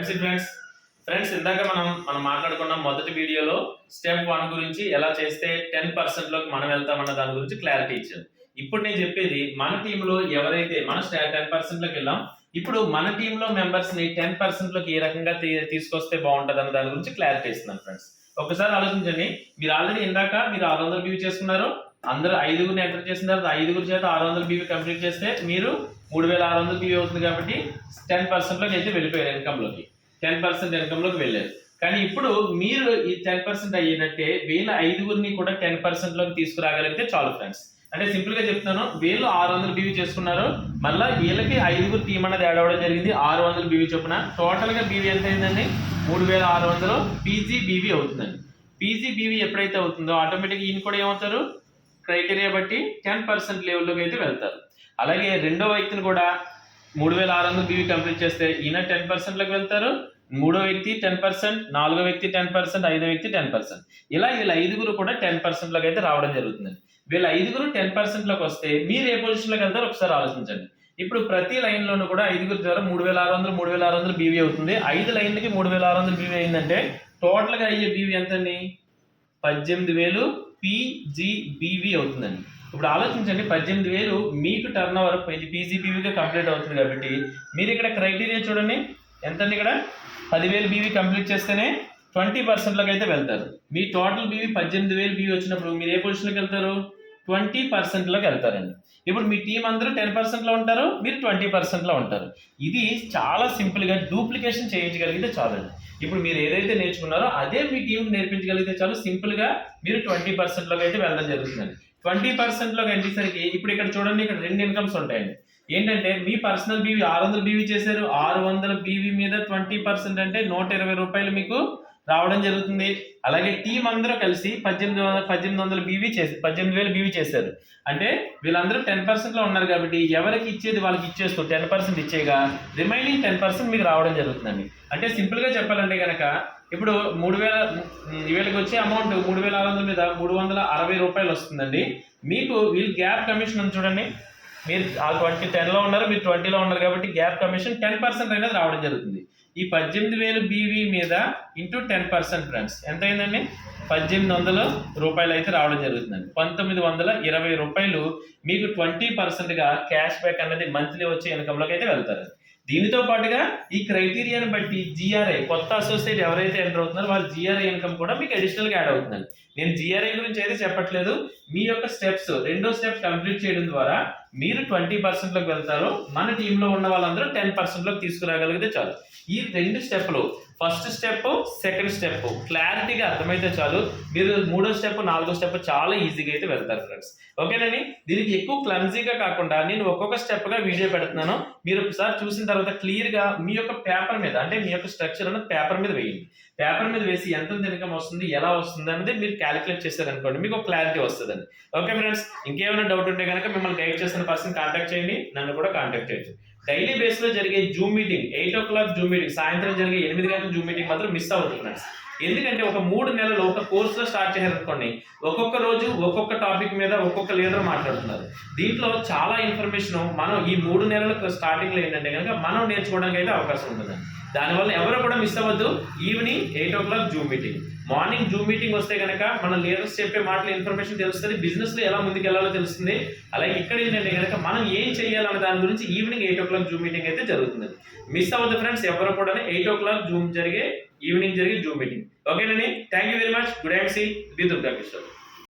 MC friends ఇందాక మనం మాట్లాడుకున్న మొదటి వీడియోలో స్టెప్ 1 గురించి ఎలా చేస్తే 10% లోకి మనం వెళ్తామన్న దాని గురించి క్లారిటీ ఇచ్చాను. ఇప్పుడు నేను చెప్పేది మన టీంలో ఎవరైతే మన 10% లోకి వెళ్ళాం, ఇప్పుడు మన టీంలో మెంబర్స్ ని 10% లోకి ఏ రకంగా తీసుకొస్తే బాగుంటది అన్న దాని గురించి క్లారిటీ ఇస్తున్నాను ఫ్రెండ్స్. ఒకసారి ఆలోచించండి. మీరు ఆల్రెడీ ఇందాక మీరు 600 బీవీ చేసుకున్నారు. అందరూ 5గురిని ఎంటర్ చేసిన తర్వాత 5గురి చేత 600 బీవీ కంప్లీట్ చేస్తే మీరు 3600 బీవీ అవుతుంది కాబట్టి 10% లోకి అయితే వెళ్ళిపోయారు. ఇన్కమ్ లోకి 10% ఇన్కమ్ లోకి వెళ్ళారు. కానీ ఇప్పుడు మీరు ఈ 10% అయ్యేటట్టే వీళ్ళ 5గురిని కూడా 10% లోకి తీసుకురాగలిగితే చాలు ఫ్రెండ్స్. అంటే సింపుల్ గా చెప్తున్నాను, వీళ్ళు 600 బీవీ చేసుకున్నారు, మళ్ళీ వీళ్ళకి 5గురు టీం అన్నది యాడ్ అవ్వడం జరిగింది 600 బీవీ చొప్పున. టోటల్ గా బీవీ ఎంత అయిందండి? 3600 పీజీ బీవీ అవుతుందండి. పీజీ బీవీ ఎప్పుడైతే అవుతుందో ఆటోమేటిక్ ఈయన కూడా ఏమవుతారు, క్రైటీరియా బట్టి 10% లెవెల్లోకి అయితే వెళ్తారు. అలాగే రెండో వ్యక్తిని కూడా 3600 బీవీ కంప్లీట్ చేస్తే ఈయన 10% లోకి వెళ్తారు. మూడో వ్యక్తి 10%, నాలుగో వ్యక్తి 10%, ఐదో వ్యక్తి 10%. ఇలా వీళ్ళ 5గురు కూడా 10% లోకి అయితే రావడం జరుగుతుంది. వీళ్ళ 5గురు 10% లోకి వస్తే మీరు ఏ పొజిషన్ లోకి వెళ్తారో ఒకసారి ఆలోచించండి. ఇప్పుడు ప్రతి లైన్ లోను కూడా 5గురు ద్వారా 3600 బీవీ అవుతుంది. 5 లైన్లకి 3600 బీవీ అయిందంటే టోటల్ గా అయ్యే బీవీ ఎంతండి? 18000 పీజీబీవీ అవుతుందండి. ఇప్పుడు ఆలోచించండి, 18000 మీకు టర్న్ ఓవర్ పీజీబీవీగా కంప్లీట్ అవుతుంది కాబట్టి మీరు ఇక్కడ క్రైటీరియా చూడండి ఎంతండి? ఇక్కడ 10000 బీవీ కంప్లీట్ చేస్తేనే 20% లోకి అయితే వెళ్తారు. మీ టోటల్ బీవీ 18000 బీవీ వచ్చినప్పుడు మీరు ఏ పొజిషన్లోకి వెళ్తారు? 20% లోకి వెళ్తారండి. ఇప్పుడు మీ టీం అందరూ 10% లో ఉంటారు, మీరు 20% లో ఉంటారు. ఇది చాలా సింపుల్ గా డూప్లికేషన్ చేయించగలిగితే చాలండి. ఇప్పుడు మీరు ఏదైతే నేర్చుకున్నారో అదే మీ టీంకి నేర్పించగలిగితే చాలు. సింపుల్ గా మీరు 20% లోకి అయితే వెళ్ళడం జరుగుతుందండి. 20% లోకి వెళ్ళేసరికి ఇప్పుడు ఇక్కడ చూడండి, ఇక్కడ 2 ఇన్కమ్స్ ఉంటాయండి. ఏంటంటే మీ పర్సనల్ బీవీ 600 బీవీ చేశారు, 600 బీవీ మీద 20% అంటే 120 రూపాయలు మీకు రావడం జరుగుతుంది. అలాగే టీం అందరూ కలిసి 1800 బీవీ చేసి 18000 బీవీ చేశారు. అంటే వీళ్ళందరూ 10% లో ఉన్నారు కాబట్టి ఎవరికి ఇచ్చేది వాళ్ళకి ఇచ్చేస్తూ 10% ఇచ్చేగా రిమైనింగ్ 10% మీకు రావడం జరుగుతుందండి. అంటే సింపుల్ గా చెప్పాలంటే కనుక ఇప్పుడు 3000 వచ్చే అమౌంట్ 3600 మీద 360 రూపాయలు వస్తుందండి. మీకు వీళ్ళు గ్యాప్ కమిషన్ చూడండి, మీరు ఆ 10 లో ఉన్నారు, మీరు 20 లో ఉన్నారు కాబట్టి గ్యాప్ కమిషన్ 10% అనేది రావడం జరుగుతుంది. ఈ 18000 బీవీ మీద ఇంటూ 10% ఫ్రెండ్స్ ఎంత అయిందండి? 1800 రూపాయలు అయితే రావడం జరుగుతుందండి. 1920 రూపాయలు మీకు 20% గా క్యాష్ బ్యాక్ అన్నది మంత్లీ వచ్చే ఇన్కమ్ లోకి అయితే వెళ్తారు. దీనితో పాటుగా ఈ క్రైటీరియాని బట్టి జిఆర్ఐ కొత్త అసోసియేట్ ఎవరైతే ఎంటర్ అవుతున్నారో వాళ్ళ జిఆర్ఐ ఇన్కమ్ కూడా మీకు అడిషనల్ గా యాడ్ అవుతుందండి. నేను జిఆర్ఐ గురించి అయితే చెప్పట్లేదు. మీ యొక్క స్టెప్స్ రెండో స్టెప్ కంప్లీట్ చేయడం ద్వారా మీరు 20% లోకి వెళ్తారు. మన టీంలో ఉన్న వాళ్ళందరూ 10% లోకి తీసుకురాగలిగితే చాలు. ఈ 2 స్టెప్లు, ఫస్ట్ స్టెప్, సెకండ్ స్టెప్ క్లారిటీగా అర్థమైతే చాలు. మీరు మూడో స్టెప్, నాలుగో స్టెప్ చాలా ఈజీగా అయితే వెళ్తారు ఫ్రెండ్స్. ఓకేనండి. దీనికి ఎక్కువ క్లమ్జీగా కాకుండా నేను ఒక్కొక్క స్టెప్ గా వీడియో పెడుతున్నాను. మీరు ఒకసారి చూసిన తర్వాత క్లియర్ గా మీ యొక్క పేపర్ మీద, అంటే మీ యొక్క స్ట్రక్చర్ అనేది పేపర్ మీద వేయండి. పేపర్ మీద వేసి ఎంత ఇన్కమ్ వస్తుంది, ఎలా వస్తుంది అనేది మీరు క్యాలిక్యులేట్ చేశారనుకోండి, మీకు ఒక క్లారిటీ వస్తుందండి. ఓకే ఫ్రెండ్స్, ఇంకేమైనా డౌట్ ఉంటే కనుక మిమ్మల్ని గైడ్ చేస్తున్న పర్సన్ కాంటాక్ట్ చేయండి, నన్ను కూడా కాంటాక్ట్ చేయొచ్చు. డైలీ బేస్ లో జరిగే zoom meeting 8 o'clock Zoom meeting, సాయంత్రం జరిగే 8 గంటల జూమ్ మీటింగ్ మాత్రం మిస్ అవ్వదు ఫ్రెండ్స్. ఎందుకంటే ఒక 3 నెలలు ఒక కోర్స్ లో స్టార్ట్ చేయాలనుకోండి, ఒక్కొక్క రోజు ఒక్కొక్క టాపిక్ మీద ఒక్కొక్క లీడర్ మాట్లాడుతున్నారు. దీంట్లో చాలా ఇన్ఫర్మేషన్ మనం ఈ 3 నెలల స్టార్టింగ్ లో ఏంటంటే కనుక మనం నేర్చుకోవడానికి అయితే అవకాశం ఉంటుందండి. దానివల్ల ఎవరు కూడా మిస్ అవ్వద్దు. Evening 8 o'clock Zoom meeting, morning Zoom meeting వస్తే కనుక మన లీడర్స్ చెప్పే మాటలు ఇన్ఫర్మేషన్ తెలుస్తుంది, బిజినెస్ లో ఎలా ముందుకు వెళ్ళాలో తెలుస్తుంది. అలాగే ఇక్కడ ఏంటంటే కనుక మనం ఏం చేయాలన్న దాని గురించి ఈవినింగ్ 8 o'clock జూమ్ మీటింగ్ అయితే జరుగుతుంది. మిస్ అవ్వద్దు ఫ్రెండ్స్, ఎవరు కూడా 8 o'clock ఈవినింగ్ జరిగే జూమ్ మీటింగ్. ఓకేనండి. Thank you very much. Good MC B Durga Kishore.